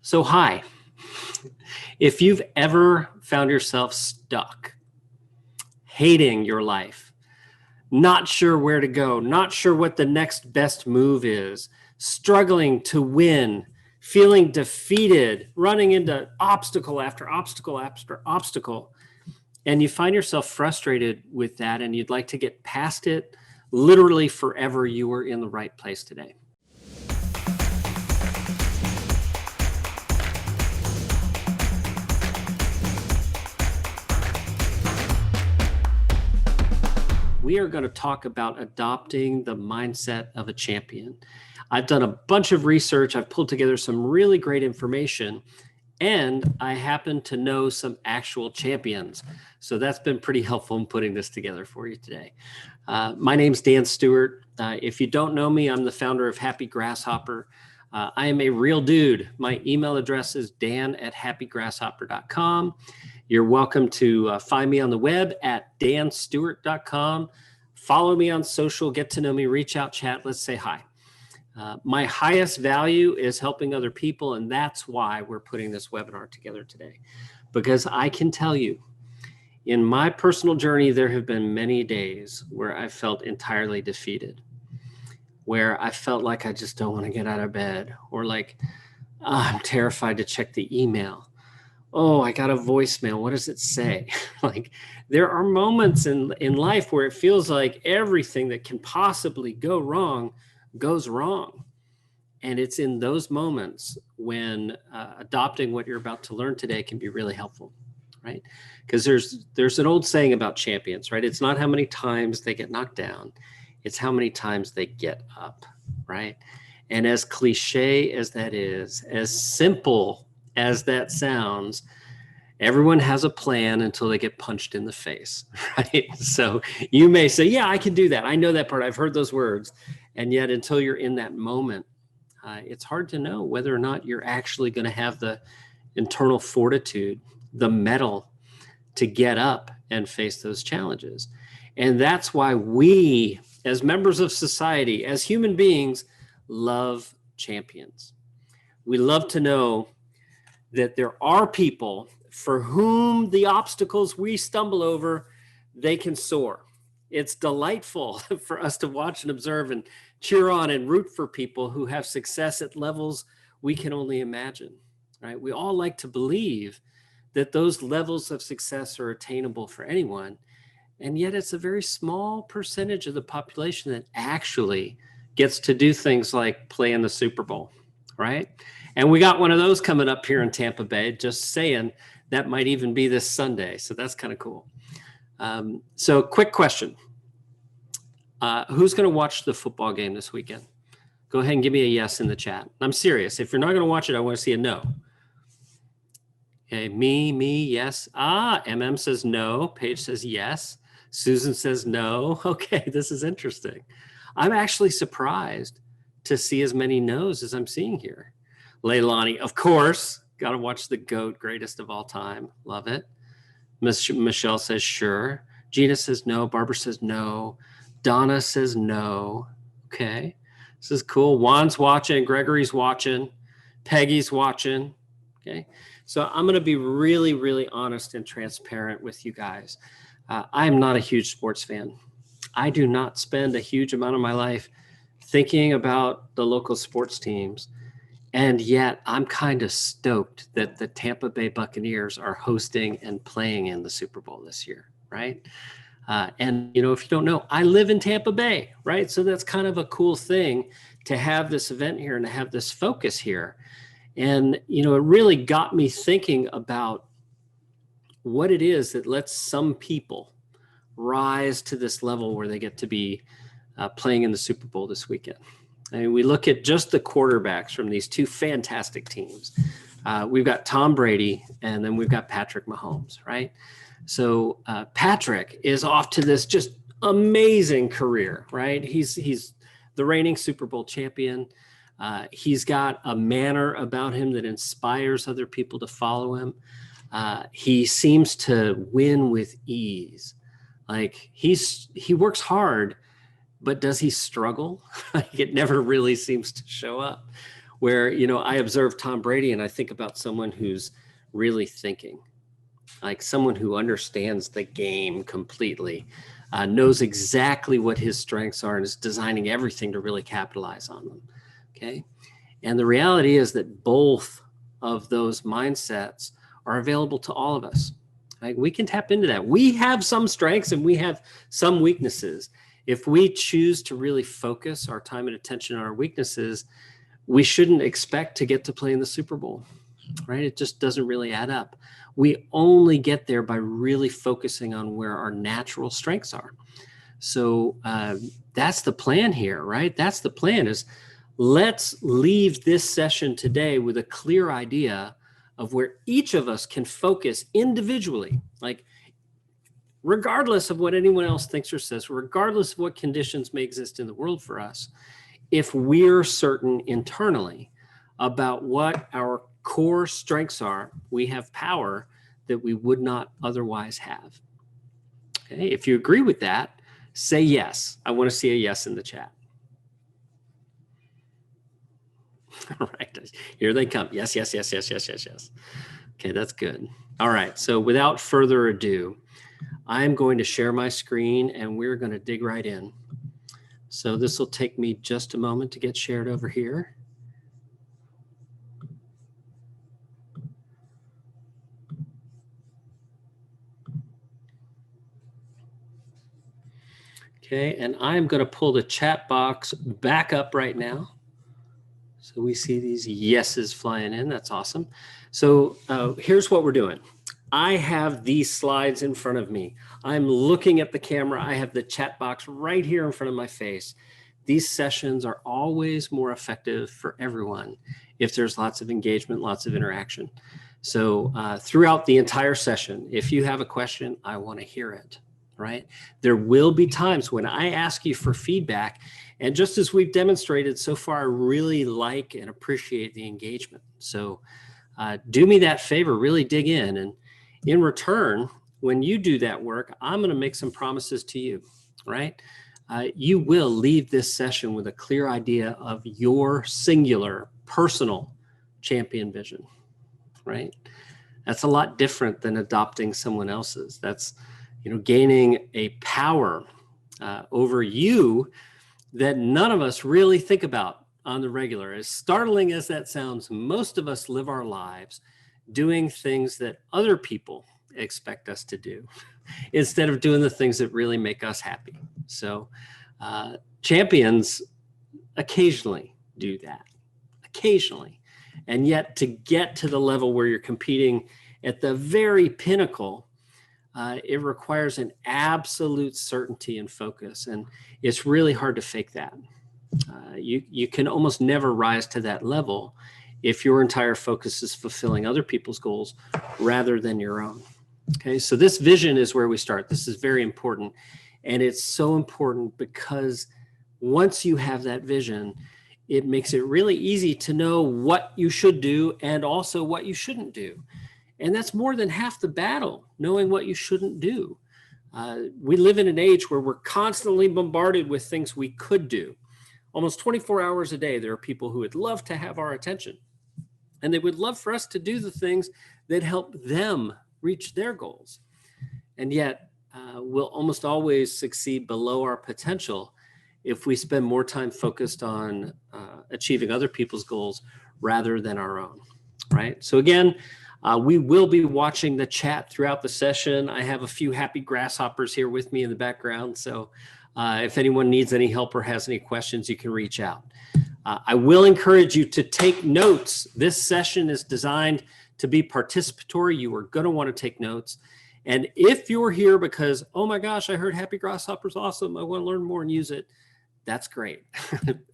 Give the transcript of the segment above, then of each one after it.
So, hi. If you've ever found yourself stuck, hating your life, not sure where to go, not sure what the next best move is, struggling to win, feeling defeated, running into obstacle after obstacle after obstacle, and you find yourself frustrated with that and you'd like to get past it literally forever, you are in the right place today. We are going to talk about adopting the mindset of a champion. I've done a bunch of research. I've pulled together some really great information, and I happen to know some actual champions. So that's been pretty helpful in putting this together for you today. My name's Dan Stewart. If you don't know me, I'm the founder of Happy Grasshopper. I am a real dude. My email address is dan@happygrasshopper.com. You're welcome to find me on the web at danstewart.com. Follow me on social, get to know me, reach out, chat, let's say hi. My highest value is helping other people, and that's why we're putting this webinar together today. Because I can tell you, in my personal journey, there have been many days where I felt entirely defeated, where I felt like I just don't want to get out of bed, or like, I'm terrified to check the email. Oh, I got a voicemail. What does it say? Like, there are moments in life where it feels like everything that can possibly go wrong goes wrong. And it's in those moments when adopting what you're about to learn today can be really helpful, right? Because there's an old saying about champions, right? It's not how many times they get knocked down, it's how many times they get up, right? And as cliche as that is, as simple as that sounds, everyone has a plan until they get punched in the face, right? So you may say, yeah, I can do that. I know that part. I've heard those words. And yet until you're in that moment, it's hard to know whether or not you're actually going to have the internal fortitude, the mettle to get up and face those challenges. And that's why we, as members of society, as human beings, love champions. We love to know that there are people for whom the obstacles we stumble over, they can soar. It's delightful for us to watch and observe and cheer on and root for people who have success at levels we can only imagine, right? We all like to believe that those levels of success are attainable for anyone, and yet it's a very small percentage of the population that actually gets to do things like play in the Super Bowl, right? And we got one of those coming up here in Tampa Bay, just saying. That might even be this Sunday. So that's kind of cool. So quick question. Who's going to watch the football game this weekend? Go ahead and give me a yes in the chat. I'm serious. If you're not going to watch it, I want to see a no. Okay, me, yes. MM says no. Paige says yes. Susan says no. Okay, this is interesting. I'm actually surprised to see as many no's as I'm seeing here. Leilani, of course. Got to watch the GOAT, greatest of all time. Love it. Michelle says sure. Gina says no. Barbara says no. Donna says no. Okay. This is cool. Juan's watching. Gregory's watching. Peggy's watching. Okay. So I'm going to be really, really honest and transparent with you guys. I am not a huge sports fan. I do not spend a huge amount of my life thinking about the local sports teams. And yet I'm kind of stoked that the Tampa Bay Buccaneers are hosting and playing in the Super Bowl this year, right? And, if you don't know, I live in Tampa Bay, right? So that's kind of a cool thing to have this event here and to have this focus here. And, it really got me thinking about what it is that lets some people rise to this level where they get to be playing in the Super Bowl this weekend. I mean, we look at just the quarterbacks from these two fantastic teams. We've got Tom Brady, and then we've got Patrick Mahomes, right? So Patrick is off to this just amazing career, right? He's the reigning Super Bowl champion. He's got a manner about him that inspires other people to follow him. He seems to win with ease. Like he works hard, but does he struggle? It never really seems to show up. where, I observe Tom Brady and I think about someone who's really thinking, like someone who understands the game completely, knows exactly what his strengths are and is designing everything to really capitalize on them. Okay. And the reality is that both of those mindsets are available to all of us. Like, we can tap into that. We have some strengths and we have some weaknesses. If we choose to really focus our time and attention on our weaknesses, we shouldn't expect to get to play in the Super Bowl, right? It just doesn't really add up. We only get there by really focusing on where our natural strengths are. So that's the plan here, right? That's the plan, is let's leave this session today with a clear idea of where each of us can focus individually, like regardless of what anyone else thinks or says, regardless of what conditions may exist in the world for us. If we're certain internally about what our core strengths are, we have power that we would not otherwise have. Okay, if you agree with that, say yes. I want to see a yes in the chat. All right, here they come. Yes, yes, yes, yes, yes, yes, yes. Okay, that's good. All right, so without further ado, I'm going to share my screen and we're going to dig right in. So this will take me just a moment to get shared over here. Okay, and I'm going to pull the chat box back up right now. So we see these yeses flying in. That's awesome. So here's what we're doing. I have these slides in front of me. I'm looking at the camera. I have the chat box right here in front of my face. These sessions are always more effective for everyone if there's lots of engagement, lots of interaction. So throughout the entire session, if you have a question, I want to hear it, right? There will be times when I ask you for feedback. And just as we've demonstrated so far, I really like and appreciate the engagement. So do me that favor, really dig in. And in return, when you do that work, I'm going to make some promises to you, right? You will leave this session with a clear idea of your singular personal champion vision, right? That's a lot different than adopting someone else's. That's, gaining a power over you that none of us really think about on the regular. As startling as that sounds, most of us live our lives doing things that other people expect us to do instead of doing the things that really make us happy. So champions occasionally do that, occasionally. And yet to get to the level where you're competing at the very pinnacle, it requires an absolute certainty and focus. And it's really hard to fake that. You can almost never rise to that level if your entire focus is fulfilling other people's goals rather than your own. Okay, so this vision is where we start. This is very important. And it's so important because once you have that vision, it makes it really easy to know what you should do and also what you shouldn't do. And that's more than half the battle, knowing what you shouldn't do. We live in an age where we're constantly bombarded with things we could do. Almost 24 hours a day, there are people who would love to have our attention. And they would love for us to do the things that help them reach their goals. And yet, we'll almost always succeed below our potential if we spend more time focused on achieving other people's goals rather than our own, right? So again, we will be watching the chat throughout the session. I have a few happy grasshoppers here with me in the background. So if anyone needs any help or has any questions, you can reach out. I will encourage you to take notes. This session is designed to be participatory. You are going to want to take notes. And if you're here because, oh my gosh, I heard Happy Grasshopper's awesome, I want to learn more and use it, that's great.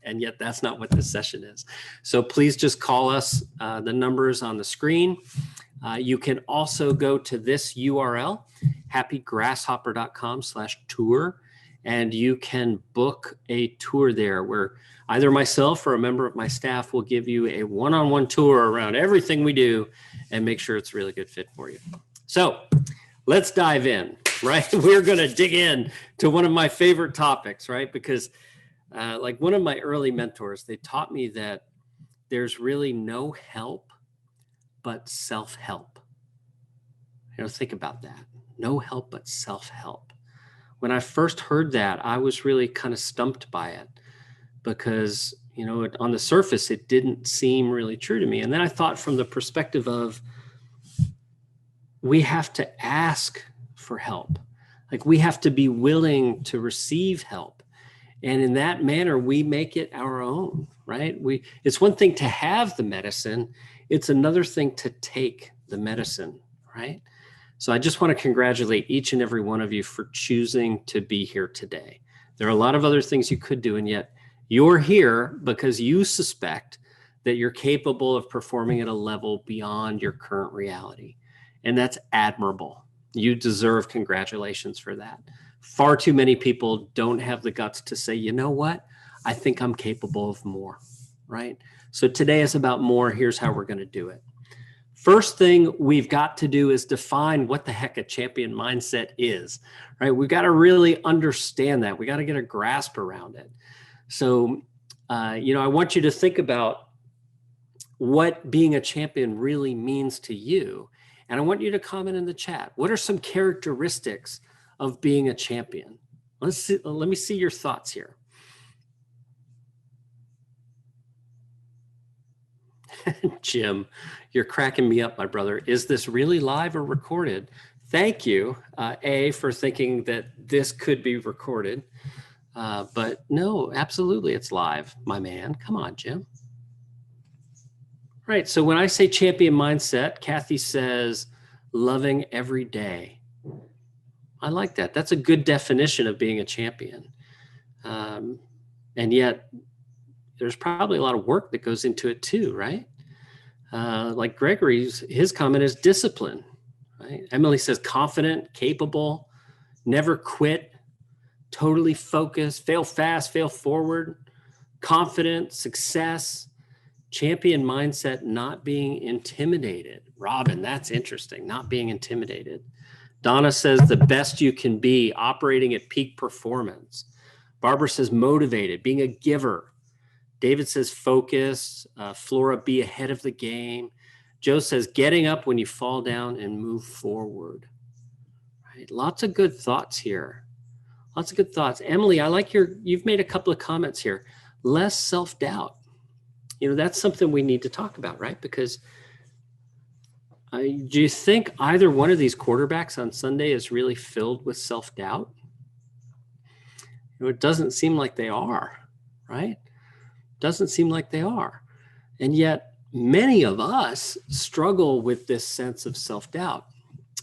And yet that's not what this session is. So please just call us. The number is on the screen. You can also go to this URL, happygrasshopper.com/tour, and you can book a tour there where either myself or a member of my staff will give you a one-on-one tour around everything we do and make sure it's a really good fit for you. So let's dive in, right? We're going to dig in to one of my favorite topics, right? Because like one of my early mentors, they taught me that there's really no help but self-help. Think about that. No help but self-help. When I first heard that, I was really kind of stumped by it because, on the surface, it didn't seem really true to me. And then I thought from the perspective of we have to ask for help. Like we have to be willing to receive help. And in that manner, we make it our own, right? It's one thing to have the medicine. It's another thing to take the medicine, right? So I just want to congratulate each and every one of you for choosing to be here today. There are a lot of other things you could do, and yet you're here because you suspect that you're capable of performing at a level beyond your current reality. And that's admirable. You deserve congratulations for that. Far too many people don't have the guts to say, you know what? I think I'm capable of more, right? So today is about more. Here's how we're going to do it. First thing we've got to do is define what the heck a champion mindset is, right? We've got to really understand that. We got to get a grasp around it. So, I want you to think about what being a champion really means to you. And I want you to comment in the chat. What are some characteristics of being a champion? Let me see your thoughts here. Jim, you're cracking me up, my brother. Is this really live or recorded? Thank you, A, for thinking that this could be recorded. But no, absolutely, it's live, my man. Come on, Jim. Right, so when I say champion mindset, Kathy says loving every day. I like that. That's a good definition of being a champion. And yet, there's probably a lot of work that goes into it too, right? Like Gregory's, his comment is discipline, right? Emily says confident, capable, never quit, totally focused, fail fast, fail forward, confident, success, champion mindset, not being intimidated. Robin, that's interesting, not being intimidated. Donna says the best you can be, operating at peak performance. Barbara says motivated, being a giver. David says focus. Flora, be ahead of the game. Joe says getting up when you fall down and move forward. Right? Lots of good thoughts here. Lots of good thoughts. Emily, I like you've made a couple of comments here. Less self-doubt. That's something we need to talk about, right? Because do you think either one of these quarterbacks on Sunday is really filled with self-doubt? It doesn't seem like they are, right? Doesn't seem like they are. And yet many of us struggle with this sense of self-doubt.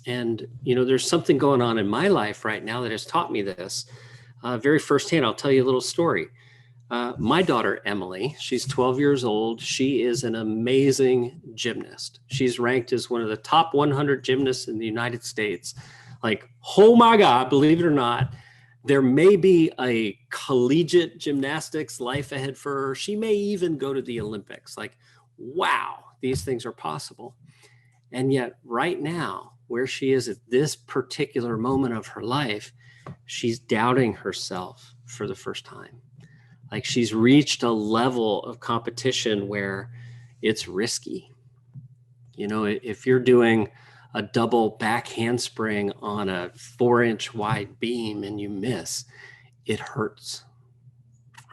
And, there's something going on in my life right now that has taught me this very firsthand. I'll tell you a little story. My daughter, Emily, she's 12 years old. She is an amazing gymnast. She's ranked as one of the top 100 gymnasts in the United States. Like, oh my God, believe it or not, there may be a collegiate gymnastics life ahead for her. She may even go to the Olympics. Like, wow, these things are possible. And yet right now, where she is at this particular moment of her life, she's doubting herself for the first time. Like she's reached a level of competition where it's risky. If you're doing a double back handspring on a 4-inch wide beam and you miss, it hurts,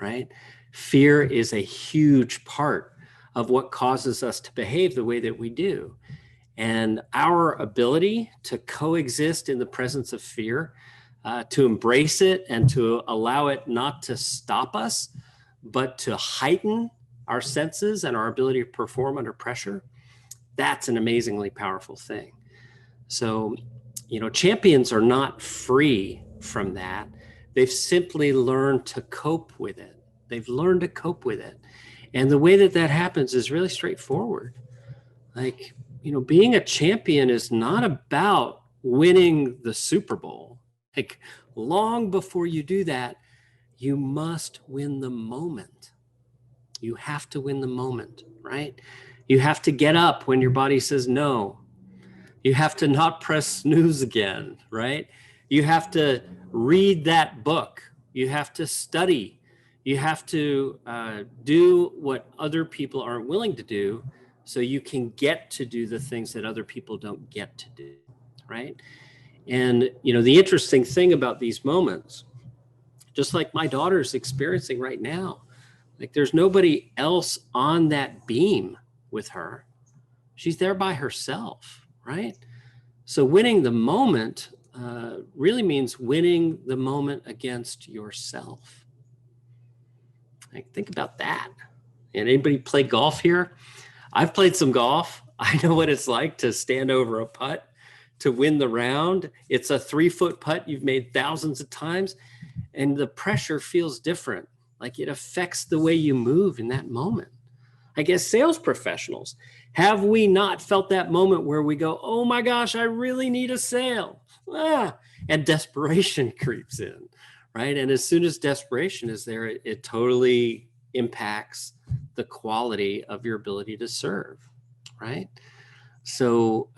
right? Fear is a huge part of what causes us to behave the way that we do. And our ability to coexist in the presence of fear, to embrace it and to allow it not to stop us, but to heighten our senses and our ability to perform under pressure, that's an amazingly powerful thing. So, champions are not free from that. They've simply learned to cope with it. They've learned to cope with it. And the way that happens is really straightforward. Like, being a champion is not about winning the Super Bowl. Like, long before you do that, you must win the moment. You have to win the moment, right? You have to get up when your body says no. You have to not press snooze again, right? You have to read that book. You have to study. You have to do what other people aren't willing to do so you can get to do the things that other people don't get to do, right? And, the interesting thing about these moments, just like my daughter's experiencing right now, like there's nobody else on that beam with her. She's there by herself, right? So winning the moment really means winning the moment against yourself. Like, think about that. And anybody play golf here? I've played some golf. I know what it's like to stand over a putt to win the round. It's a 3-foot putt you've made thousands of times, and the pressure feels different. Like it affects the way you move in that moment. I guess sales professionals, have we not felt that moment where we go, oh my gosh, I really need a sale? And desperation creeps in, right? And as soon as desperation is there, it totally impacts the quality of your ability to serve, right? So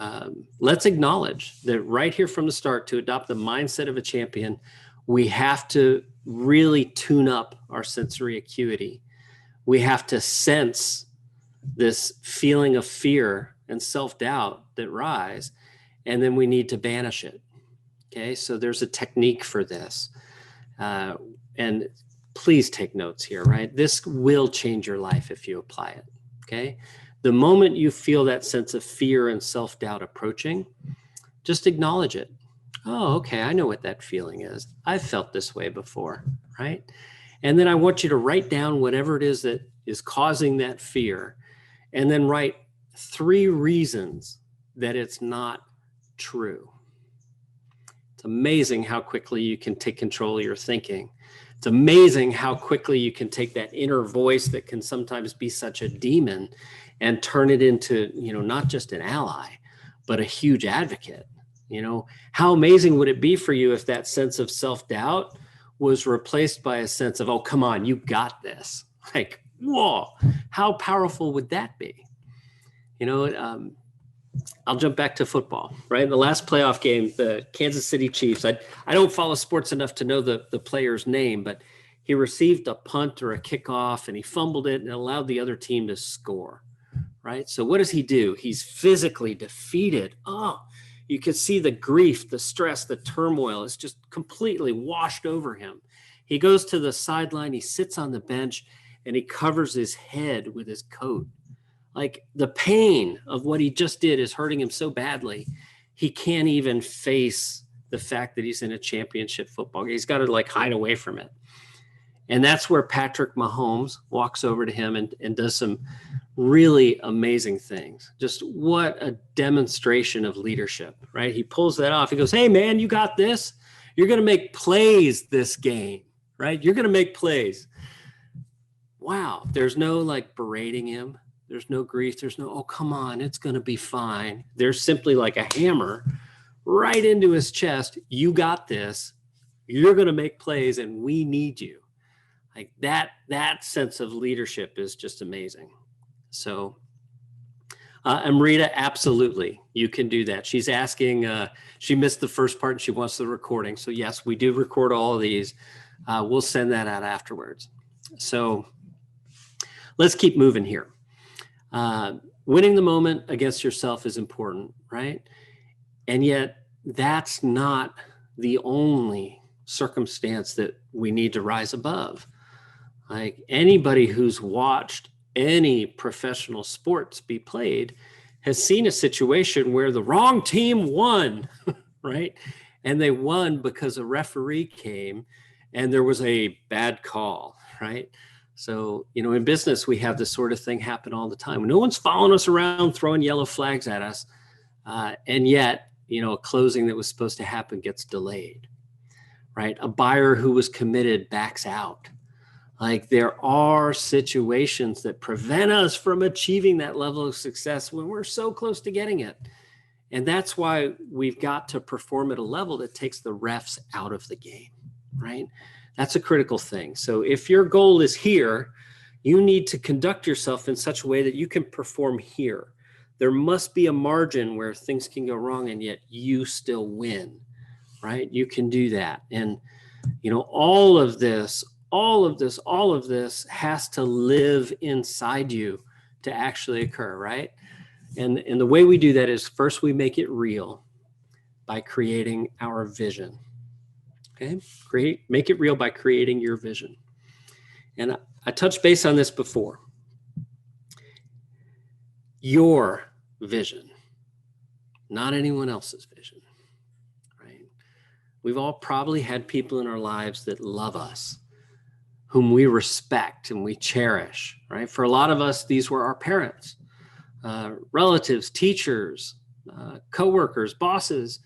let's acknowledge that right here from the start, to adopt the mindset of a champion, we have to really tune up our sensory acuity. We have to sense this feeling of fear and self-doubt that rise, and then we need to banish it. Okay, so there's a technique for this. And please take notes here, right? This will change your life if you apply it, okay? The moment you feel that sense of fear and self-doubt approaching, just acknowledge it. Oh, okay, I know what that feeling is. I've felt this way before, right? And then I want you to write down whatever it is that is causing that fear, and then write 3 reasons that it's not true. It's amazing how quickly you can take control of your thinking. It's amazing how quickly you can take that inner voice that can sometimes be such a demon and turn it into, not just an ally, but a huge advocate. How amazing would it be for you if that sense of self-doubt was replaced by a sense of, oh, come on, you got this. Like, whoa, how powerful would that be? I'll jump back to football, right? In the last playoff game, the Kansas City Chiefs, I don't follow sports enough to know the player's name, but he received a punt or a kickoff and he fumbled it and allowed the other team to score, right? So what does he do? He's physically defeated. Oh, you can see the grief, the stress, the turmoil is just completely washed over him. He goes to the sideline, he sits on the bench, and he covers his head with his coat. Like, the pain of what he just did is hurting him so badly, he can't even face the fact that he's in a championship football game. He's got to hide away from it. And that's where Patrick Mahomes walks over to him and does some really amazing things. Just what a demonstration of leadership, right? He pulls that off. He goes, hey, man, you got this. You're going to make plays this game, right? You're going to make plays. Wow. There's no berating him. There's no grief. There's no, oh, come on, it's going to be fine. There's simply like a hammer right into his chest. You got this. You're going to make plays and we need you. Like that sense of leadership is just amazing. So Amrita, absolutely, you can do that. She's asking, she missed the first part and she wants the recording. So yes, we do record all of these. We'll send that out afterwards. So let's keep moving here. Winning the moment against yourself is important, right? And yet that's not the only circumstance that we need to rise above. Like, anybody who's watched any professional sports be played has seen a situation where the wrong team won, right? And they won because a referee came and there was a bad call, right? So, in business, we have this sort of thing happen all the time. No one's following us around, throwing yellow flags at us. And yet, a closing that was supposed to happen gets delayed, right? A buyer who was committed backs out. Like, there are situations that prevent us from achieving that level of success when we're so close to getting it. And that's why we've got to perform at a level that takes the refs out of the game, right? That's a critical thing. So if your goal is here, you need to conduct yourself in such a way that you can perform here. There must be a margin where things can go wrong and yet you still win, right? You can do that. And, all of this all of this has to live inside you to actually occur, right? And the way we do that is first we make it real by creating our vision. Okay, make it real by creating your vision. And I touched base on this before. Your vision, not anyone else's vision, right? We've all probably had people in our lives that love us, whom we respect and we cherish, right? For a lot of us, these were our parents, relatives, teachers, coworkers, bosses,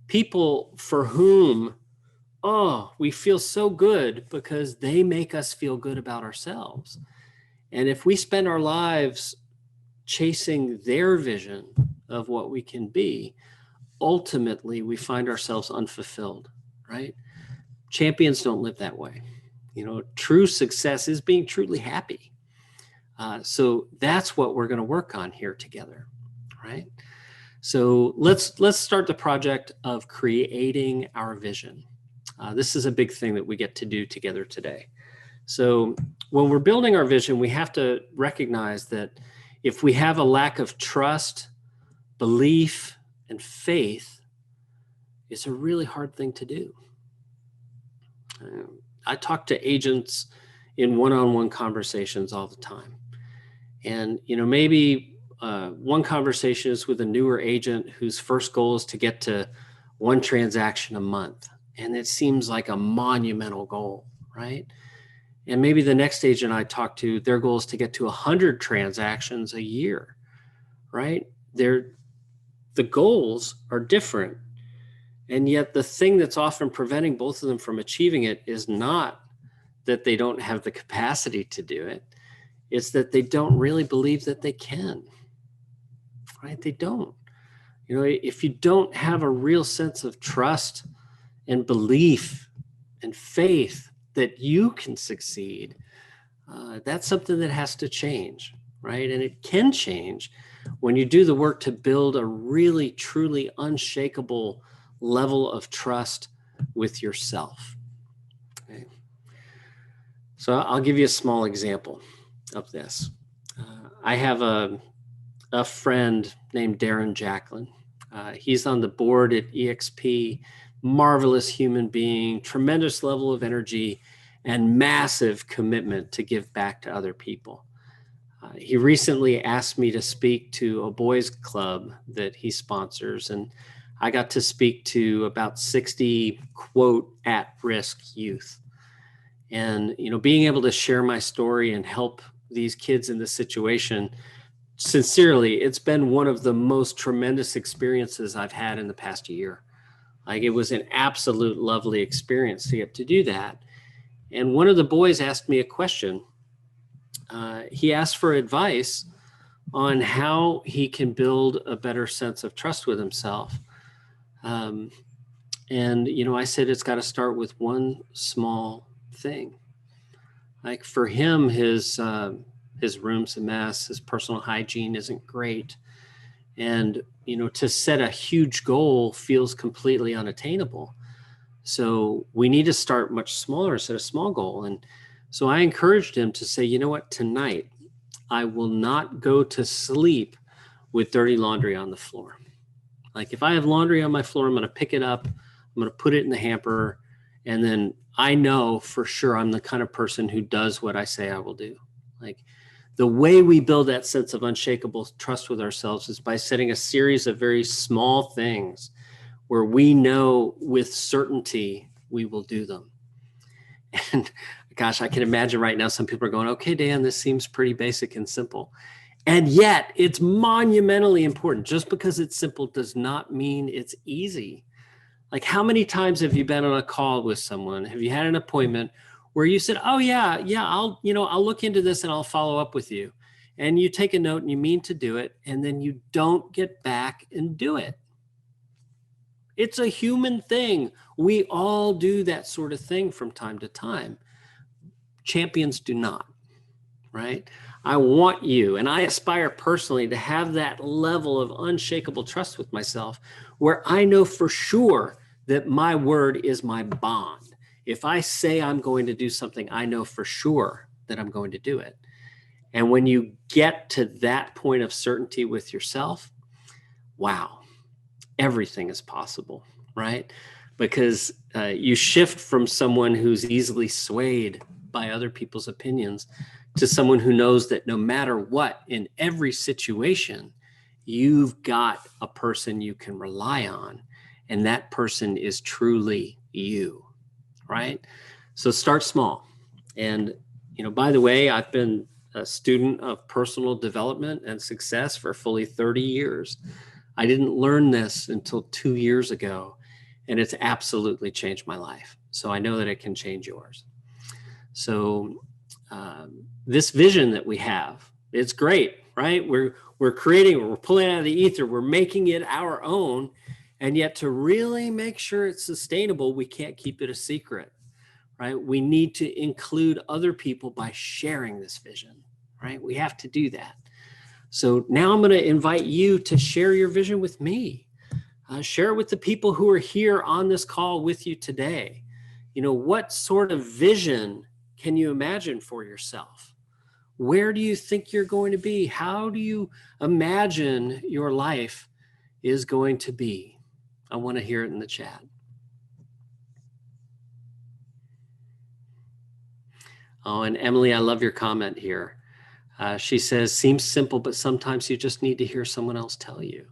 people for whom, we feel so good because they make us feel good about ourselves. And if we spend our lives chasing their vision of what we can be, ultimately we find ourselves unfulfilled, right? Champions don't live that way. True success is being truly happy. So that's what we're going to work on here together, right? So let's start the project of creating our vision. This is a big thing that we get to do together today. So when we're building our vision, we have to recognize that if we have a lack of trust, belief, and faith, it's a really hard thing to do. I talk to agents in one-on-one conversations all the time. And, maybe one conversation is with a newer agent whose first goal is to get to one transaction a month. And it seems like a monumental goal, right? And maybe the next agent I talk to, their goal is to get to 100 transactions a year, right? The goals are different. And yet the thing that's often preventing both of them from achieving it is not that they don't have the capacity to do it. It's that they don't really believe that they can, right? They don't. If you don't have a real sense of trust and belief and faith that you can succeed, that's something that has to change, right? And it can change when you do the work to build a really, truly unshakable level of trust with yourself. Okay. So I'll give you a small example of this. I have a friend named Darren Jacklin. He's on the board at EXP, marvelous human being, tremendous level of energy, and massive commitment to give back to other people. He recently asked me to speak to a boys club that he sponsors, and I got to speak to about 60, quote, at-risk youth. And, being able to share my story and help these kids in this situation, sincerely, it's been one of the most tremendous experiences I've had in the past year. Like, it was an absolute lovely experience to get to do that. And one of the boys asked me a question. He asked for advice on how he can build a better sense of trust with himself. And, I said, it's got to start with one small thing. Like, for him, his room's a mess, his personal hygiene isn't great. And, to set a huge goal feels completely unattainable. So we need to start much smaller, set a small goal. And so I encouraged him to say, you know what, tonight I will not go to sleep with dirty laundry on the floor. Like, if I have laundry on my floor, I'm going to pick it up, I'm going to put it in the hamper, and then I know for sure I'm the kind of person who does what I say I will do. Like, the way we build that sense of unshakable trust with ourselves is by setting a series of very small things where we know with certainty we will do them. And gosh, I can imagine right now some people are going, okay, Dan, this seems pretty basic and simple. And yet it's monumentally important. Just because it's simple does not mean it's easy. Like, how many times have you been on a call with someone? Have you had an appointment where you said, oh yeah, I'll look into this and I'll follow up with you. And you take a note and you mean to do it, and then you don't get back and do it. It's a human thing. We all do that sort of thing from time to time. Champions do not, right? I want you, and I aspire personally to have that level of unshakable trust with myself where I know for sure that my word is my bond. If I say I'm going to do something, I know for sure that I'm going to do it. And when you get to that point of certainty with yourself, wow, everything is possible, right? Because you shift from someone who's easily swayed by other people's opinions to someone who knows that no matter what, in every situation, you've got a person you can rely on, and that person is truly you, right? So start small. And, by the way, I've been a student of personal development and success for fully 30 years. I didn't learn this until 2 years ago, and it's absolutely changed my life. So I know that it can change yours. So this vision that we have, it's great, right? We're creating it, we're pulling it out of the ether, we're making it our own, and yet to really make sure it's sustainable, we can't keep it a secret, right? We need to include other people by sharing this vision, right? We have to do that. So now I'm going to invite you to share your vision with me. Share it with the people who are here on this call with you today. What sort of vision can you imagine for yourself? Where do you think you're going to be? How do you imagine your life is going to be? I want to hear it in the chat. Oh, and Emily, I love your comment here. She says, seems simple, but sometimes you just need to hear someone else tell you.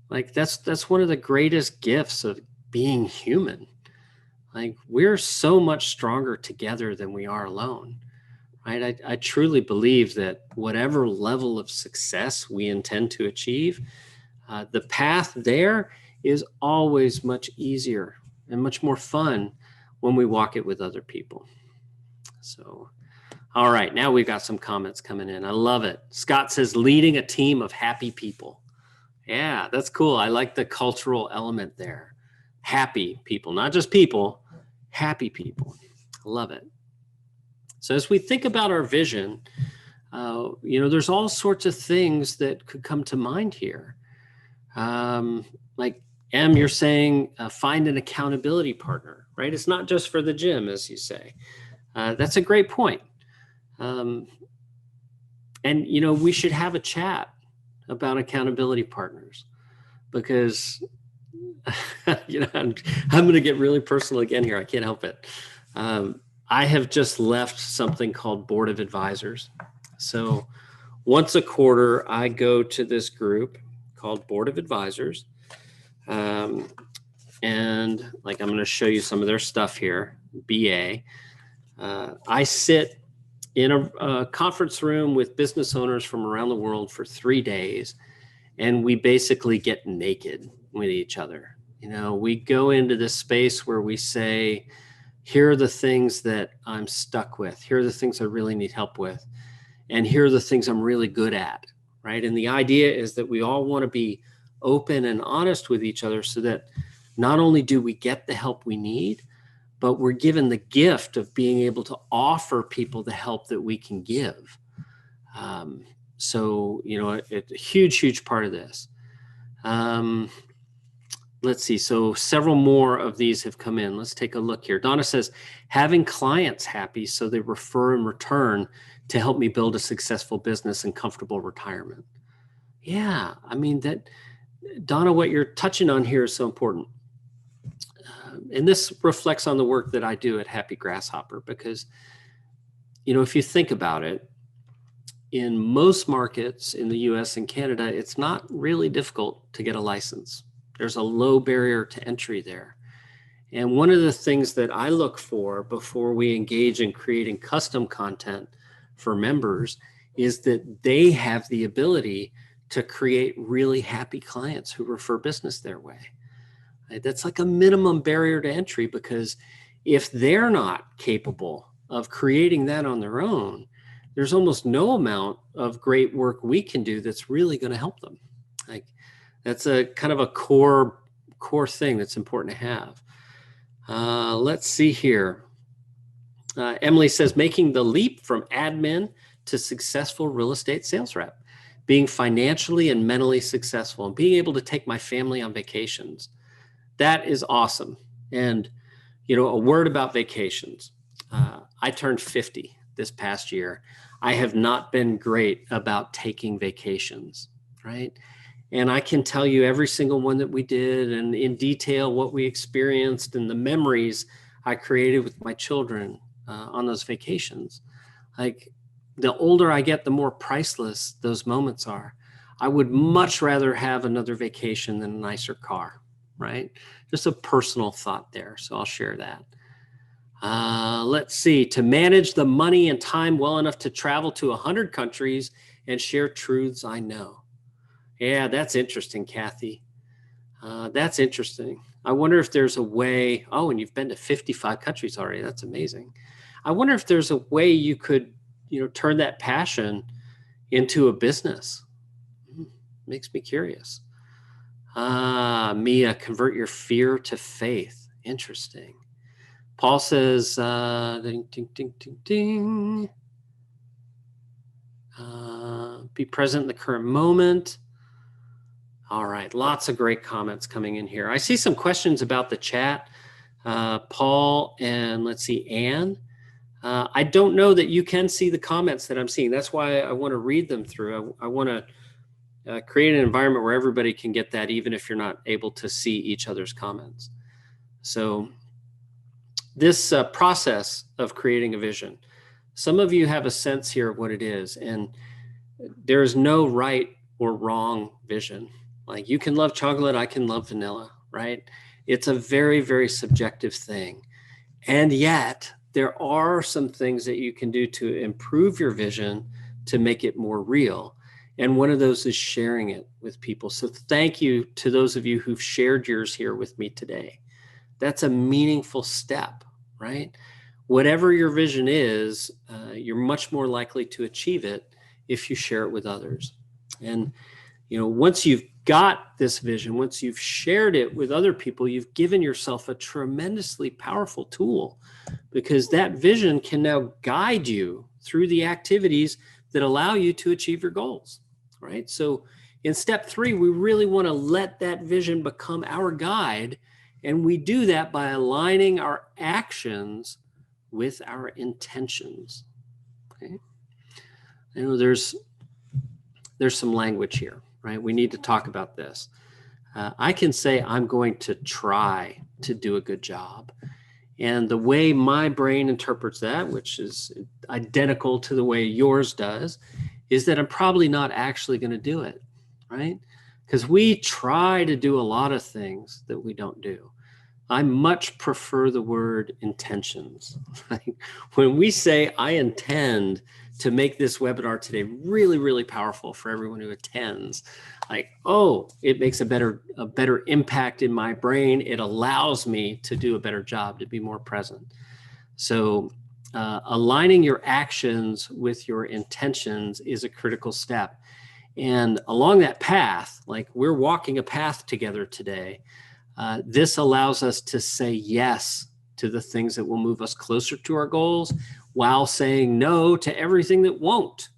Like that's one of the greatest gifts of being human. Like we're so much stronger together than we are alone, right? I truly believe that whatever level of success we intend to achieve, the path there is always much easier and much more fun when we walk it with other people. So, all right, now we've got some comments coming in. I love it. Scott says, leading a team of happy people. Yeah, that's cool. I like the cultural element there. Happy people, not just people, happy people. I love it. So as we think about our vision, there's all sorts of things that could come to mind here. Like Em, you're saying find an accountability partner, right? It's not just for the gym, as you say. That's a great point. And, we should have a chat about accountability partners because, I'm going to get really personal again here. I can't help it. I have just left something called Board of Advisors. So once a quarter, I go to this group called Board of Advisors. And like, I'm going to show you some of their stuff here, BA. I sit in a conference room with business owners from around the world for 3 days, and we basically get naked with each other. We go into this space where we say, here are the things that I'm stuck with. Here are the things I really need help with. And here are the things I'm really good at, right? And the idea is that we all want to be open and honest with each other so that not only do we get the help we need, but we're given the gift of being able to offer people the help that we can give. So, it's a huge, huge part of this. Let's see. So several more of these have come in. Let's take a look here. Donna says, having clients happy so they refer and return to help me build a successful business and comfortable retirement. Yeah, Donna, what you're touching on here is so important. And this reflects on the work that I do at Happy Grasshopper because, if you think about it, in most markets in the US and Canada, it's not really difficult to get a license. There's a low barrier to entry there. And one of the things that I look for before we engage in creating custom content for members is that they have the ability to create really happy clients who refer business their way. That's like a minimum barrier to entry because if they're not capable of creating that on their own, there's almost no amount of great work we can do that's really going to help them. Like that's a kind of a core thing that's important to have. Let's see here. Emily says, making the leap from admin to successful real estate sales rep, being financially and mentally successful and being able to take my family on vacations. That is awesome. And, A word about vacations. I turned 50 this past year. I have not been great about taking vacations, right? And I can tell you every single one that we did and in detail what we experienced and the memories I created with my children on those vacations. Like, the older I get, the more priceless those moments are. I would much rather have another vacation than a nicer car, right? Just a personal thought there. So I'll share that. Let's see, to manage the money and time well enough to travel to 100 countries and share truths I know. Yeah, that's interesting, Kathy. That's interesting. I wonder if there's a way. Oh, and you've been to 55 countries already. That's amazing. I wonder if there's a way you could, turn that passion into a business. Makes me curious. Mia, convert your fear to faith. Interesting. Paul says, ding, ding, ding, ding, ding. Be present in the current moment. All right, lots of great comments coming in here. I see some questions about the chat. Paul and let's see, Anne. I don't know that you can see the comments that I'm seeing. That's why I want to read them through. I want to create an environment where everybody can get that, even if you're not able to see each other's comments. So this process of creating a vision, some of you have a sense here of what it is, and there's no right or wrong vision. Like, you can love chocolate, I can love vanilla, right? It's a very, very subjective thing. And yet there are some things that you can do to improve your vision to make it more real. And one of those is sharing it with people. So thank you to those of you who've shared yours here with me today. That's a meaningful step, right? Whatever your vision is, you're much more likely to achieve it if you share it with others. And, once you've got this vision, once you've shared it with other people, you've given yourself a tremendously powerful tool, because that vision can now guide you through the activities that allow you to achieve your goals, right? So in step 3, we really want to let that vision become our guide. And we do that by aligning our actions with our intentions. Okay. There's some language here, right? We need to talk about this. I can say I'm going to try to do a good job. And the way my brain interprets that, which is identical to the way yours does, is that I'm probably not actually going to do it, right? Because we try to do a lot of things that we don't do. I much prefer the word intentions. When we say, I intend to make this webinar today really, really powerful for everyone who attends, it makes a better impact in my brain. It allows me to do a better job, to be more present. So aligning your actions with your intentions is a critical step. And along that path, like we're walking a path together today, this allows us to say yes to the things that will move us closer to our goals while saying no to everything that won't.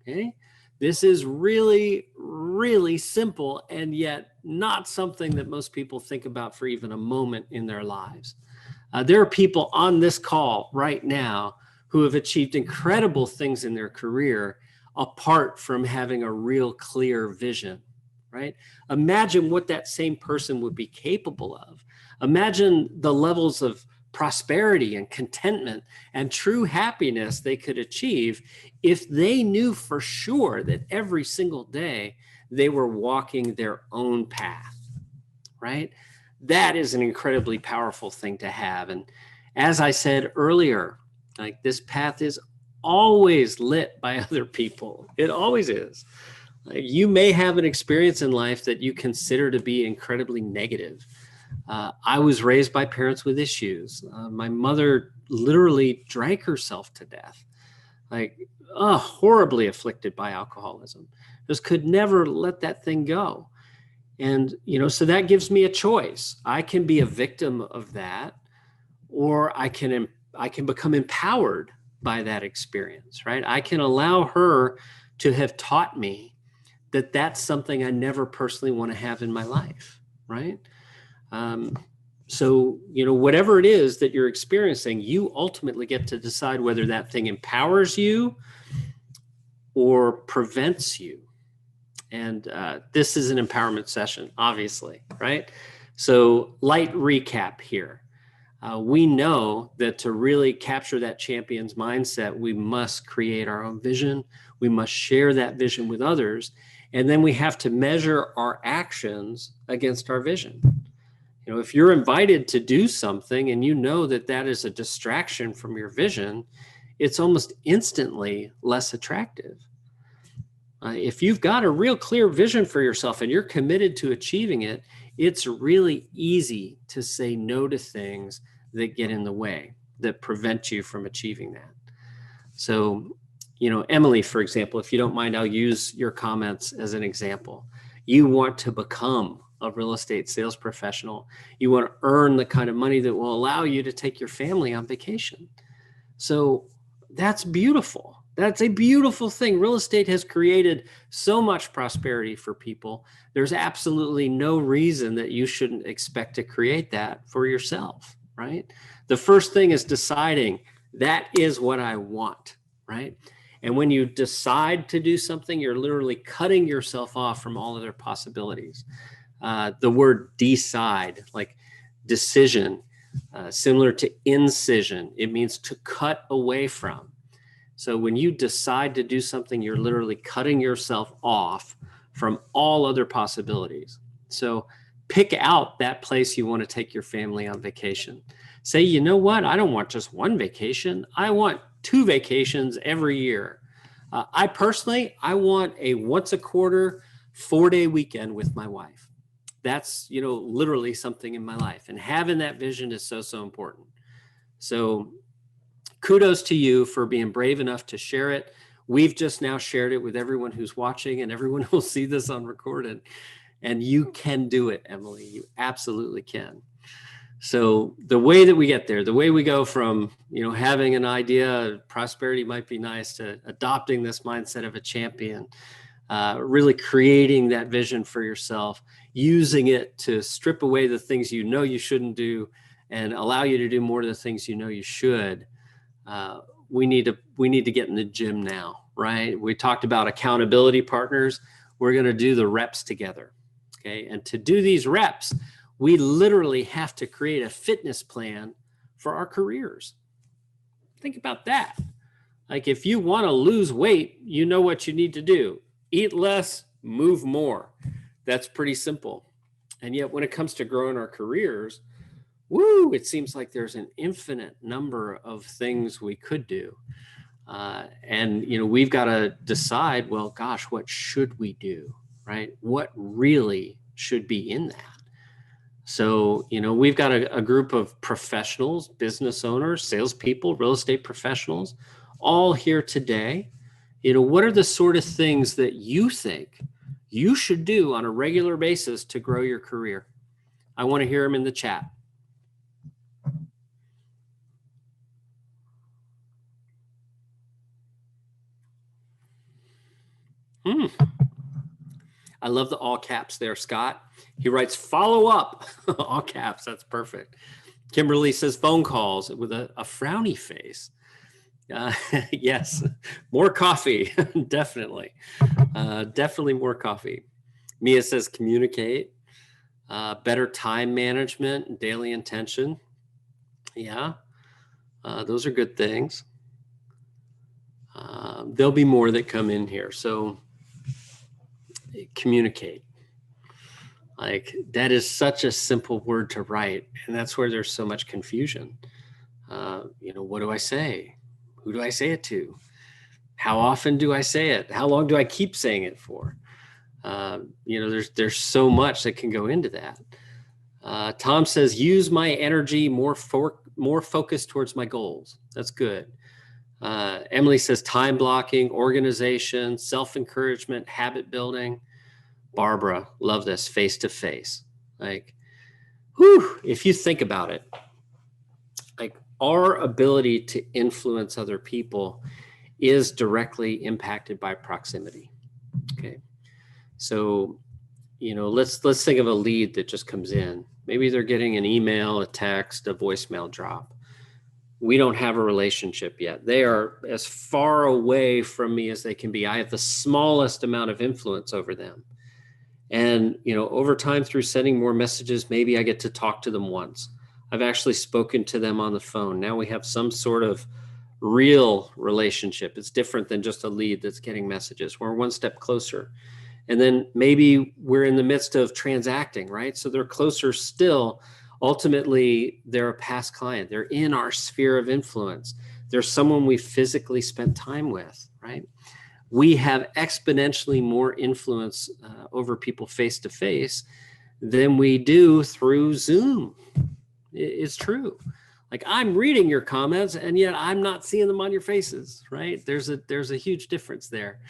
Okay? This is really, really simple, and yet not something that most people think about for even a moment in their lives. There are people on this call right now who have achieved incredible things in their career apart from having a real clear vision, right? Imagine what that same person would be capable of. Imagine the levels of prosperity and contentment and true happiness they could achieve if they knew for sure that every single day they were walking their own path, right? That is an incredibly powerful thing to have. And as I said earlier, like, this path is always lit by other people. It always is. You may have an experience in life that you consider to be incredibly negative. I was raised by parents with issues. My mother literally drank herself to death, horribly afflicted by alcoholism. Just could never let that thing go. And, so that gives me a choice. I can be a victim of that, or I can become empowered by that experience, right? I can allow her to have taught me that that's something I never personally want to have in my life, right? So, whatever it is that you're experiencing, you ultimately get to decide whether that thing empowers you or prevents you. And this is an empowerment session, obviously, right? So, light recap here. We know that to really capture that champion's mindset, we must create our own vision. We must share that vision with others. And then we have to measure our actions against our vision. If you're invited to do something and you know that that is a distraction from your vision, it's almost instantly less attractive. If you've got a real clear vision for yourself and you're committed to achieving it, it's really easy to say no to things that get in the way, that prevent you from achieving that. So, Emily, for example, if you don't mind, I'll use your comments as an example. You want to become a real estate sales professional. You want to earn the kind of money that will allow you to take your family on vacation. So that's beautiful. That's a beautiful thing. Real estate has created so much prosperity for people. There's absolutely no reason that you shouldn't expect to create that for yourself, right? The first thing is deciding that is what I want, right? And when you decide to do something, you're literally cutting yourself off from all other possibilities. The word decide, like decision, similar to incision, it means to cut away from. So when you decide to do something, you're literally cutting yourself off from all other possibilities. So pick out that place you want to take your family on vacation. Say, you know what? I don't want just one vacation. I want 2 vacations every year. I want a once a quarter 4-day weekend with my wife. That's, literally something in my life. And having that vision is so, so important. So kudos to you for being brave enough to share it. We've just now shared it with everyone who's watching, and everyone will see this on recorded. And you can do it, Emily. You absolutely can. So the way that we get there, the way we go from, having an idea, prosperity might be nice, to adopting this mindset of a champion, really creating that vision for yourself, using it to strip away the things you shouldn't do and allow you to do more of the things you should. We need to get in the gym now, right? We talked about accountability partners. We're going to do the reps together. Okay. And to do these reps, we literally have to create a fitness plan for our careers. Think about that. Like, if you want to lose weight, you know what you need to do. Eat less, move more. That's pretty simple. And yet when it comes to growing our careers, it seems like there's an infinite number of things we could do. And we've got to decide, well, gosh, what should we do, right? What really should be in that? So, we've got a group of professionals, business owners, salespeople, real estate professionals, all here today. What are the sort of things that you think you should do on a regular basis to grow your career? I want to hear them in the chat. I love the all caps there, Scott. He writes, follow up, all caps. That's perfect. Kimberly says phone calls with a frowny face. Yes, more coffee, definitely. Definitely more coffee. Mia says communicate, better time management, daily intention. Yeah, those are good things. There'll be more that come in here. So communicate. Like, that is such a simple word to write. And that's where there's so much confusion. What do I say? Who do I say it to? How often do I say it? How long do I keep saying it for? There's so much that can go into that. Tom says, use my energy more focused towards my goals. That's good. Emily says, time blocking, organization, self-encouragement, habit building. Barbara, love this, face to face. Like, if you think about it, like, our ability to influence other people is directly impacted by proximity. Okay. So, let's think of a lead that just comes in. Maybe they're getting an email, a text, a voicemail drop. We don't have a relationship yet. They are as far away from me as they can be. I have the smallest amount of influence over them. And, over time through sending more messages, maybe I get to talk to them once. I've actually spoken to them on the phone. Now we have some sort of real relationship. It's different than just a lead that's getting messages. We're one step closer. And then maybe we're in the midst of transacting, right? So they're closer still. Ultimately, they're a past client. They're in our sphere of influence. They're someone we physically spent time with, right? We have exponentially more influence over people face to face than we do through Zoom. It's true. Like, I'm reading your comments and yet I'm not seeing them on your faces, right? There's a huge difference there.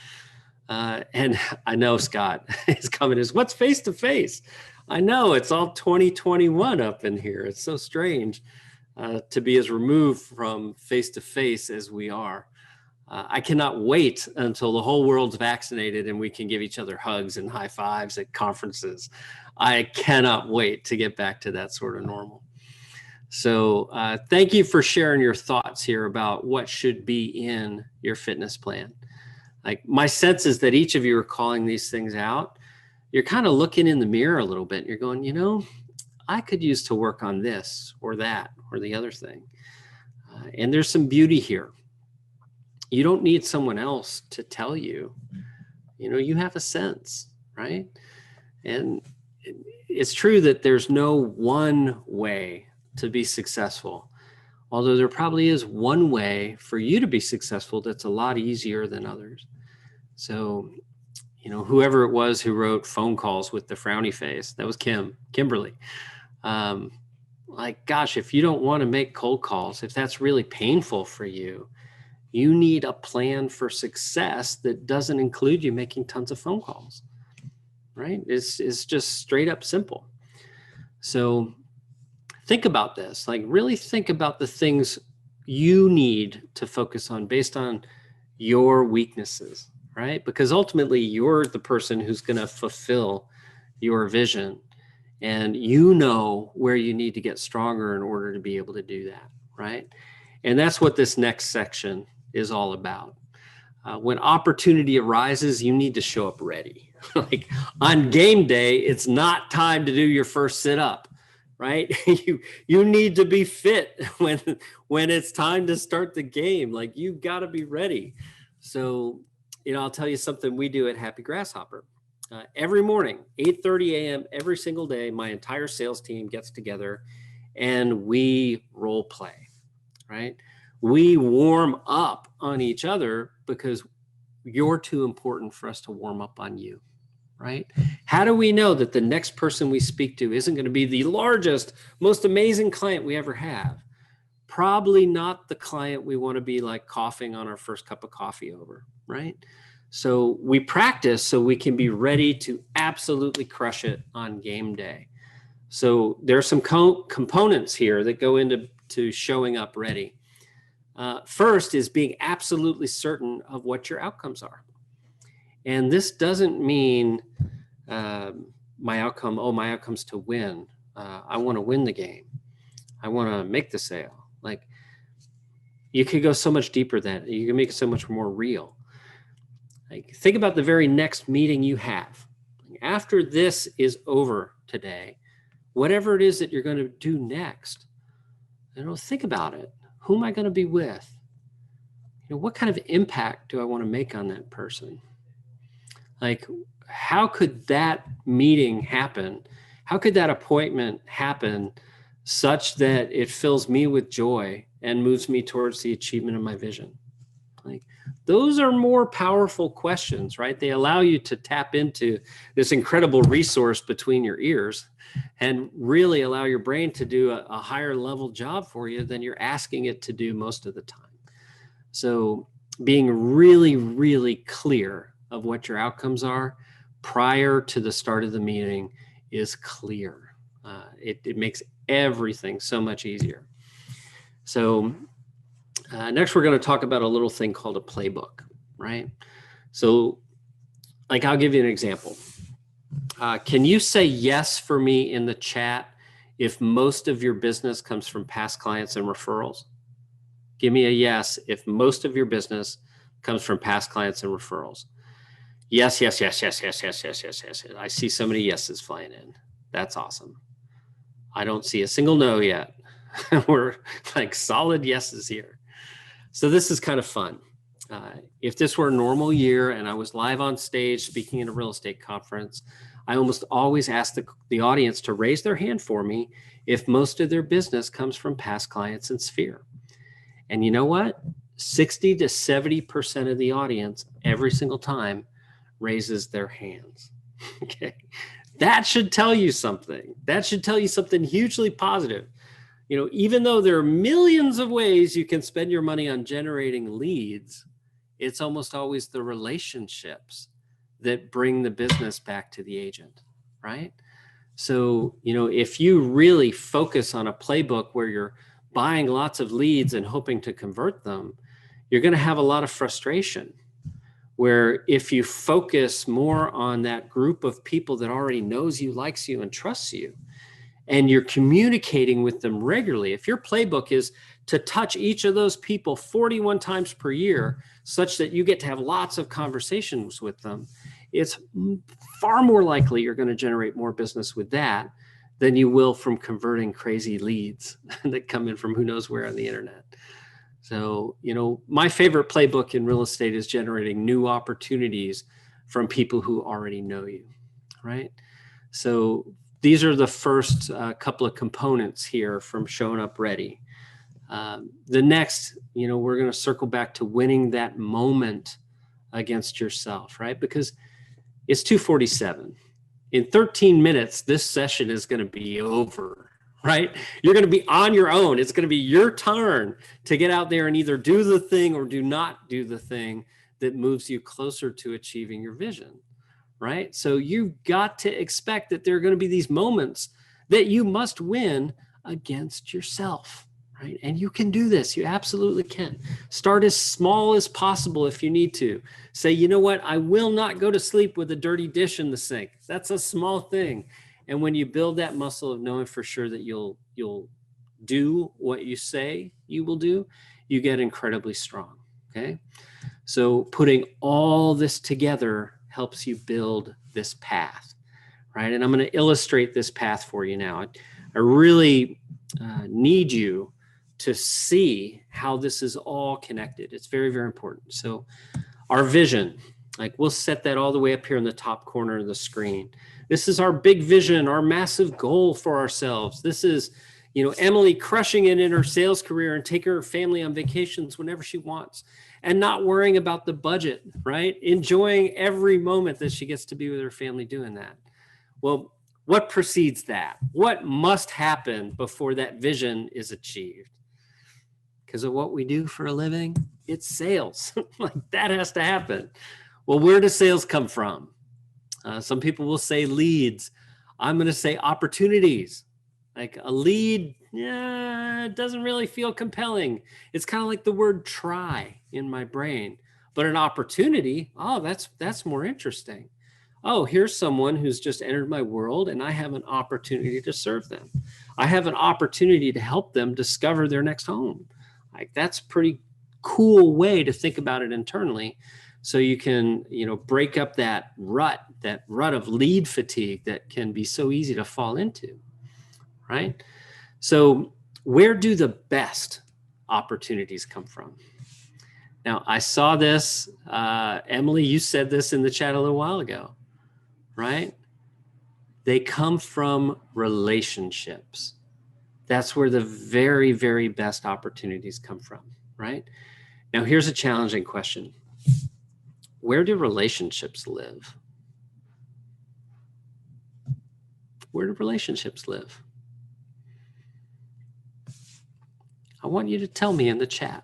And I know Scott is coming is what's face to face. I know it's all 2021 up in here. It's so strange to be as removed from face to face as we are. I cannot wait until the whole world's vaccinated and we can give each other hugs and high fives at conferences. I cannot wait to get back to that sort of normal. So thank you for sharing your thoughts here about what should be in your fitness plan. Like, my sense is that each of you are calling these things out. You're kind of looking in the mirror a little bit and you're going, I could use to work on this or that or the other thing. And there's some beauty here. You don't need someone else to tell you, you have a sense, right? And it's true that there's no one way to be successful, although there probably is one way for you to be successful that's a lot easier than others. So, whoever it was who wrote Phone Calls with the Frowny Face, that was Kimberly. Gosh, if you don't want to make cold calls, if that's really painful for you, you need a plan for success that doesn't include you making tons of phone calls, right? It's just straight up simple. So think about this, really think about the things you need to focus on based on your weaknesses, right? Because ultimately you're the person who's going to fulfill your vision, and where you need to get stronger in order to be able to do that, right? And that's what this next section is all about. When opportunity arises, you need to show up ready. Like, on game day, it's not time to do your first sit-up, right? You need to be fit when it's time to start the game. Like, you've got to be ready. So, I'll tell you something we do at Happy Grasshopper. Every morning, 8:30 a.m. every single day, my entire sales team gets together and we role play, right? We warm up on each other because you're too important for us to warm up on you, right? How do we know that the next person we speak to isn't going to be the largest, most amazing client we ever have? Probably not the client we want to be like coughing on our first cup of coffee over, right? So we practice so we can be ready to absolutely crush it on game day. So there are some components here that go into showing up ready. First is being absolutely certain of what your outcomes are. And this doesn't mean my outcome's to win. I want to win the game. I want to make the sale. Like, you could go so much deeper than you can make it so much more real. Like, think about the very next meeting you have. After this is over today, whatever it is that you're going to do next, think about it. Who am I going to be with? What kind of impact do I want to make on that person? Like, how could that meeting happen? How could that appointment happen such that it fills me with joy and moves me towards the achievement of my vision? Like, those are more powerful questions, right? They allow you to tap into this incredible resource between your ears and really allow your brain to do a higher level job for you than you're asking it to do most of the time. So being really, really clear of what your outcomes are prior to the start of the meeting is clear. It makes everything so much easier. So next, we're going to talk about a little thing called a playbook, right? So, I'll give you an example. Can you say yes for me in the chat if most of your business comes from past clients and referrals? Give me a yes if most of your business comes from past clients and referrals. Yes, yes, yes, yes, yes, yes, yes, yes, yes. I see so many yeses flying in. That's awesome. I don't see a single no yet. We're like solid yeses here. So this is kind of fun. If this were a normal year and I was live on stage speaking at a real estate conference, I almost always ask the audience to raise their hand for me if most of their business comes from past clients and Sphere. And you know what? 60 to 70% of the audience every single time raises their hands. Okay. That should tell you something. That should tell you something hugely positive. You know, even though there are millions of ways you can spend your money on generating leads, it's almost always the relationships that bring the business back to the agent, right? So, you know, if you really focus on a playbook where you're buying lots of leads and hoping to convert them, you're going to have a lot of frustration. Where if you focus more on that group of people that already knows you, likes you, and trusts you, and you're communicating with them regularly, if your playbook is to touch each of those people 41 times per year, such that you get to have lots of conversations with them, it's far more likely you're going to generate more business with that than you will from converting crazy leads that come in from who knows where on the internet. So, you know, my favorite playbook in real estate is generating new opportunities from people who already know you, right? So these are the first couple of components here from showing up ready. The next, you know, we're going to circle back to winning that moment against yourself, right? Because it's 2:47. In 13 minutes, this session is going to be over, right? You're going to be on your own. It's going to be your turn to get out there and either do the thing or do not do the thing that moves you closer to achieving your vision, right? So you've got to expect that there are going to be these moments that you must win against yourself, right? And you can do this. You absolutely can. Start as small as possible if you need to. Say, you know what? I will not go to sleep with a dirty dish in the sink. That's a small thing. And when you build that muscle of knowing for sure that you'll do what you say you will do, you get incredibly strong, okay? So putting all this together helps you build this path, right? And I'm going to illustrate this path for you now. I really need you to see how this is all connected. It's very, very important. So our vision, like we'll set that all the way up here in the top corner of the screen. This is our big vision, our massive goal for ourselves. This is, you know, Emily crushing it in her sales career and taking her family on vacations whenever she wants and not worrying about the budget, right? Enjoying every moment that she gets to be with her family doing that. Well, what precedes that? What must happen before that vision is achieved? Because of what we do for a living, it's sales. Like that has to happen. Well, where does sales come from? Some people will say leads. I'm going to say opportunities. Like a lead, yeah, it doesn't really feel compelling. It's kind of like the word try in my brain. But an opportunity, oh, that's more interesting. Oh, here's someone who's just entered my world and I have an opportunity to serve them. I have an opportunity to help them discover their next home. Like that's a pretty cool way to think about it internally. So you can, you know, break up that rut of lead fatigue that can be so easy to fall into, right? So where do the best opportunities come from? Now, I saw this, Emily, you said this in the chat a little while ago, right? They come from relationships. That's where the very, very best opportunities come from, right? Now, here's a challenging question. Where do relationships live? Where do relationships live? I want you to tell me in the chat.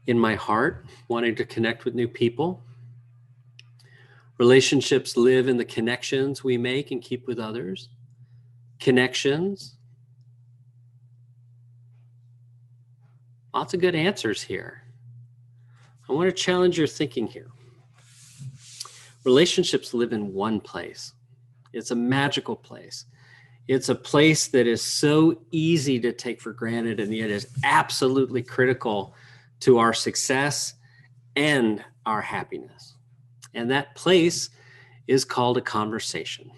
In my heart, wanting to connect with new people. Relationships live in the connections we make and keep with others. Connections. Lots of good answers here. I want to challenge your thinking here. Relationships live in one place. It's a magical place. It's a place that is so easy to take for granted, and yet is absolutely critical to our success and our happiness. And that place is called a conversation.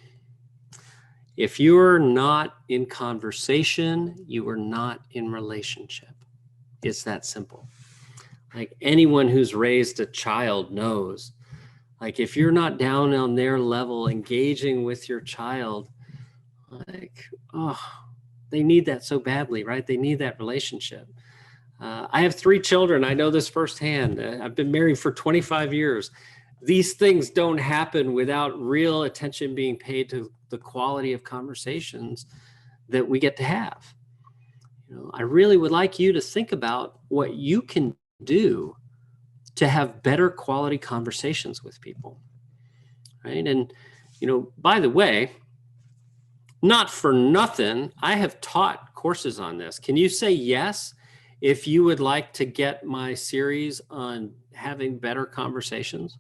If you're not in conversation, you are not in relationship. It's that simple. Like anyone who's raised a child knows, like if you're not down on their level, engaging with your child, like, oh, they need that so badly, right? They need that relationship. I have 3 children. I know this firsthand. I've been married for 25 years. These things don't happen without real attention being paid to the quality of conversations that we get to have. You know, I really would like you to think about what you can do to have better quality conversations with people, right? And, you know, by the way, not for nothing, I have taught courses on this. Can you say yes if you would like to get my series on having better conversations?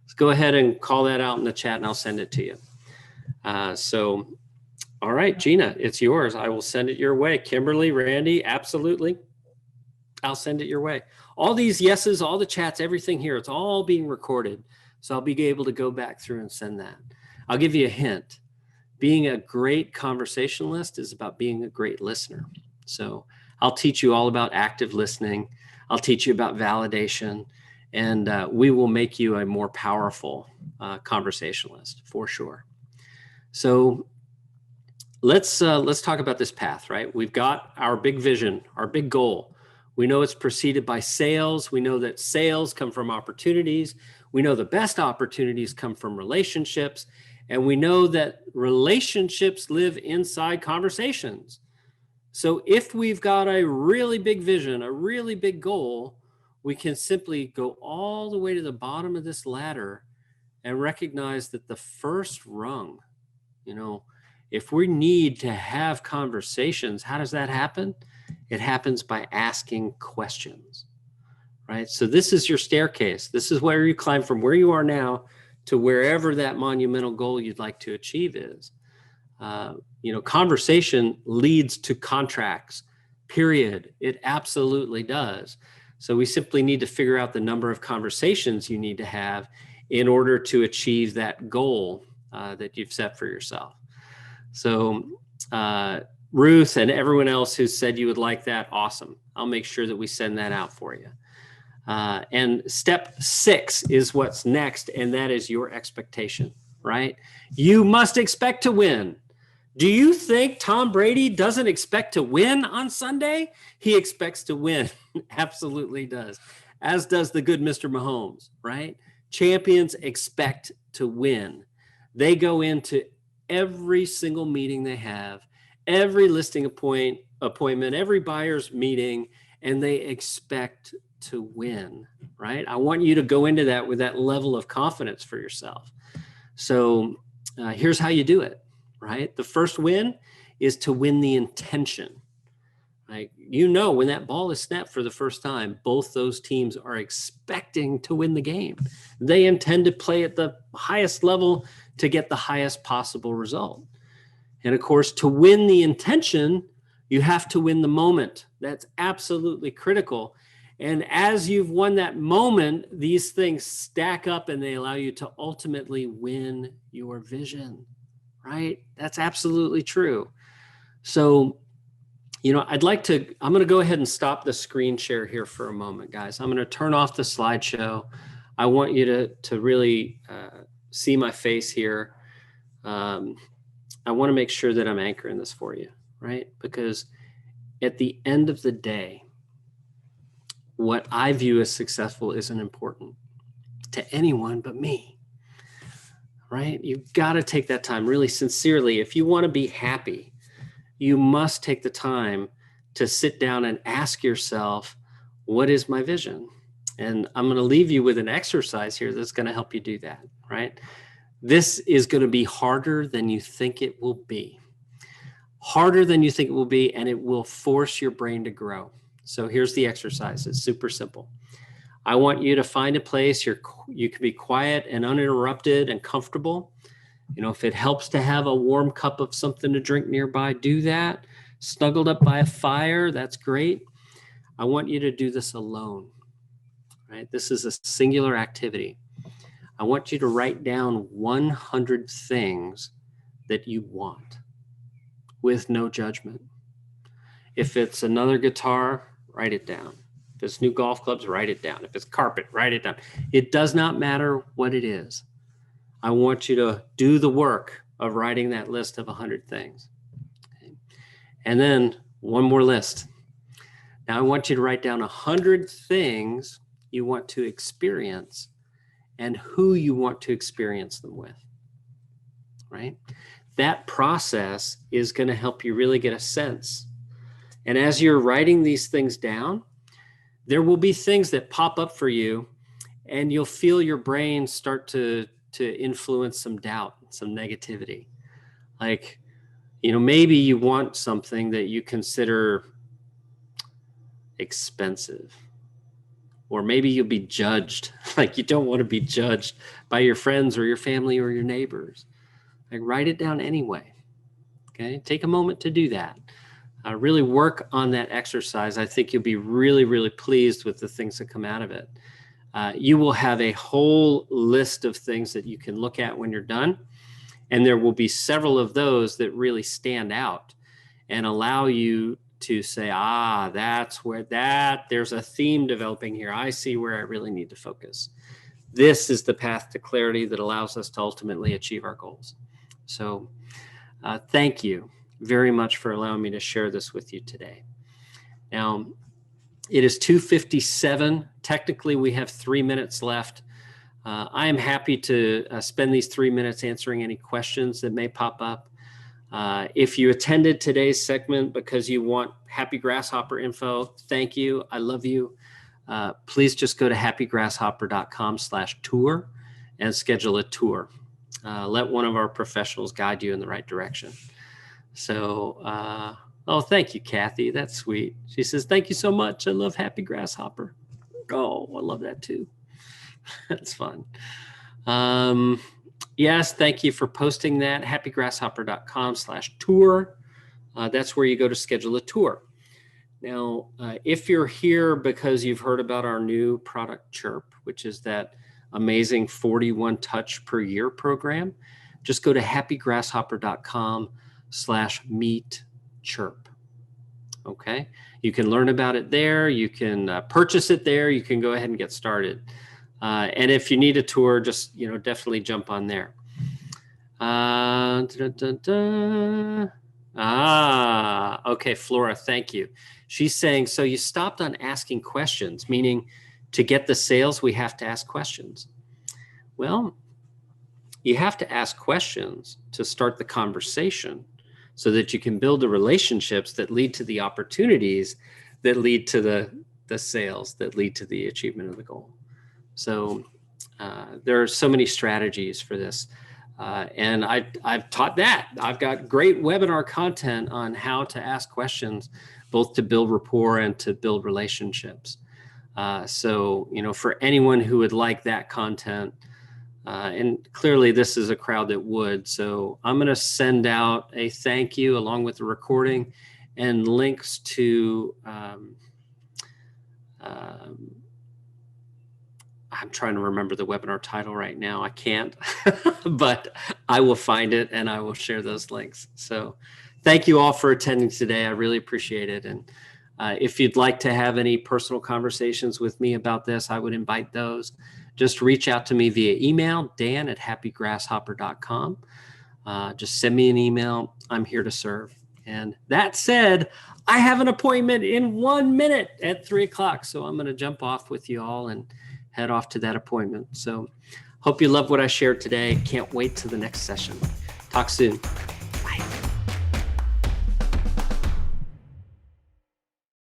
Let's go ahead and call that out in the chat and I'll send it to you. All right, Gina, it's yours. I will send it your way. Kimberly, Randy, absolutely. I'll send it your way. All these yeses, all the chats, everything here, it's all being recorded. So I'll be able to go back through and send that. I'll give you a hint. Being a great conversationalist is about being a great listener. So I'll teach you all about active listening. I'll teach you about validation, and we will make you a more powerful conversationalist for sure. So let's talk about this path, right? We've got our big vision, our big goal. We know it's preceded by sales. We know that sales come from opportunities. We know the best opportunities come from relationships. And we know that relationships live inside conversations. So if we've got a really big vision, a really big goal, we can simply go all the way to the bottom of this ladder and recognize that the first rung, you know, if we need to have conversations, how does that happen? It happens by asking questions, right? So this is your staircase. This is where you climb from where you are now to wherever that monumental goal you'd like to achieve is. You know, conversation leads to contracts, period. It absolutely does. So we simply need to figure out the number of conversations you need to have in order to achieve that goal that you've set for yourself. So Ruth and everyone else who said you would like that, awesome. I'll make sure that we send that out for you. And step 6 is what's next, and that is your expectation, right? You must expect to win. Do you think Tom Brady doesn't expect to win on Sunday? He expects to win. Absolutely does. As does the good Mr. Mahomes, right? Champions expect to win. They go into every single meeting they have, every listing appointment, every buyer's meeting, and they expect to win, right? I want you to go into that with that level of confidence for yourself. So here's how you do it, right? The first win is to win the intention. Like, you know, when that ball is snapped for the first time, both those teams are expecting to win the game. They intend to play at the highest level to get the highest possible result. And of course, to win the intention, you have to win the moment. That's absolutely critical. And as you've won that moment, these things stack up and they allow you to ultimately win your vision, right? That's absolutely true. So, you know, I'm going to go ahead and stop the screen share here for a moment, guys. I'm going to turn off the slideshow. I want you to really see my face here. I want to make sure that I'm anchoring this for you, right? Because at the end of the day, what I view as successful isn't important to anyone but me, right? You've got to take that time really sincerely. If you want to be happy, you must take the time to sit down and ask yourself, what is my vision? And I'm going to leave you with an exercise here that's going to help you do that, right? This is going to be harder than you think it will be. Harder than you think it will be, and it will force your brain to grow. So here's the exercise. It's super simple. I want you to find a place you can be quiet and uninterrupted and comfortable. If it helps to have a warm cup of something to drink nearby, do that. Snuggled up by a fire, that's great. I want you to do this alone, right? This is a singular activity. I want you to write down 100 things that you want with no judgment. If it's another guitar, write it down. If it's new golf clubs, write it down. If it's carpet, write it down. It does not matter what it is. I want you to do the work of writing that list of 100 things. Okay. And then one more list. Now I want you to write down 100 things you want to experience and who you want to experience them with, right? That process is going to help you really get a sense. And as you're writing these things down, there will be things that pop up for you, and you'll feel your brain start to influence some doubt, some negativity. Like, maybe you want something that you consider expensive, or maybe you'll be judged. Like, you don't want to be judged by your friends or your family or your neighbors. Like, write it down anyway. Okay, take a moment to do that. Really work on that exercise. I think you'll be really, really pleased with the things that come out of it. You will have a whole list of things that you can look at when you're done. And there will be several of those that really stand out and allow you to say, that's where there's a theme developing here. I see where I really need to focus. This is the path to clarity that allows us to ultimately achieve our goals. So thank you very much for allowing me to share this with you today. Now, it is 2:57. Technically, we have 3 minutes left. I am happy to spend these 3 minutes answering any questions that may pop up. If you attended today's segment because you want Happy Grasshopper info, thank you. I love you. Please just go to happygrasshopper.com/tour and schedule a tour. Let one of our professionals guide you in the right direction. So, thank you, Kathy. That's sweet. She says, thank you so much. I love Happy Grasshopper. Oh, I love that too. That's fun. Yes, thank you for posting that. happygrasshopper.com/tour. That's where you go to schedule a tour. Now, if you're here because you've heard about our new product Chirp, which is that amazing 41 touch per year program, just go to happygrasshopper.com/meet Chirp. Okay. You can learn about it there. You can purchase it there. You can go ahead and get started. And if you need a tour, just, definitely jump on there. Okay. Flora, thank you. She's saying, so you stopped on asking questions, meaning to get the sales, we have to ask questions. Well, you have to ask questions to start the conversation so that you can build the relationships that lead to the opportunities that lead to the sales, that lead to the achievement of the goal. So there are so many strategies for this. And I've taught that. I've got great webinar content on how to ask questions, both to build rapport and to build relationships. So, for anyone who would like that content, and clearly this is a crowd that would. So I'm going to send out a thank you along with the recording and links to, I'm trying to remember the webinar title right now. I can't, but I will find it and I will share those links. So thank you all for attending today. I really appreciate it. And if you'd like to have any personal conversations with me about this, I would invite those. Just reach out to me via email, dan@happygrasshopper.com. Just send me an email. I'm here to serve. And that said, I have an appointment in 1 minute at 3:00. So I'm going to jump off with you all and head off to that appointment. So hope you love what I shared today. Can't wait to the next session. Talk soon.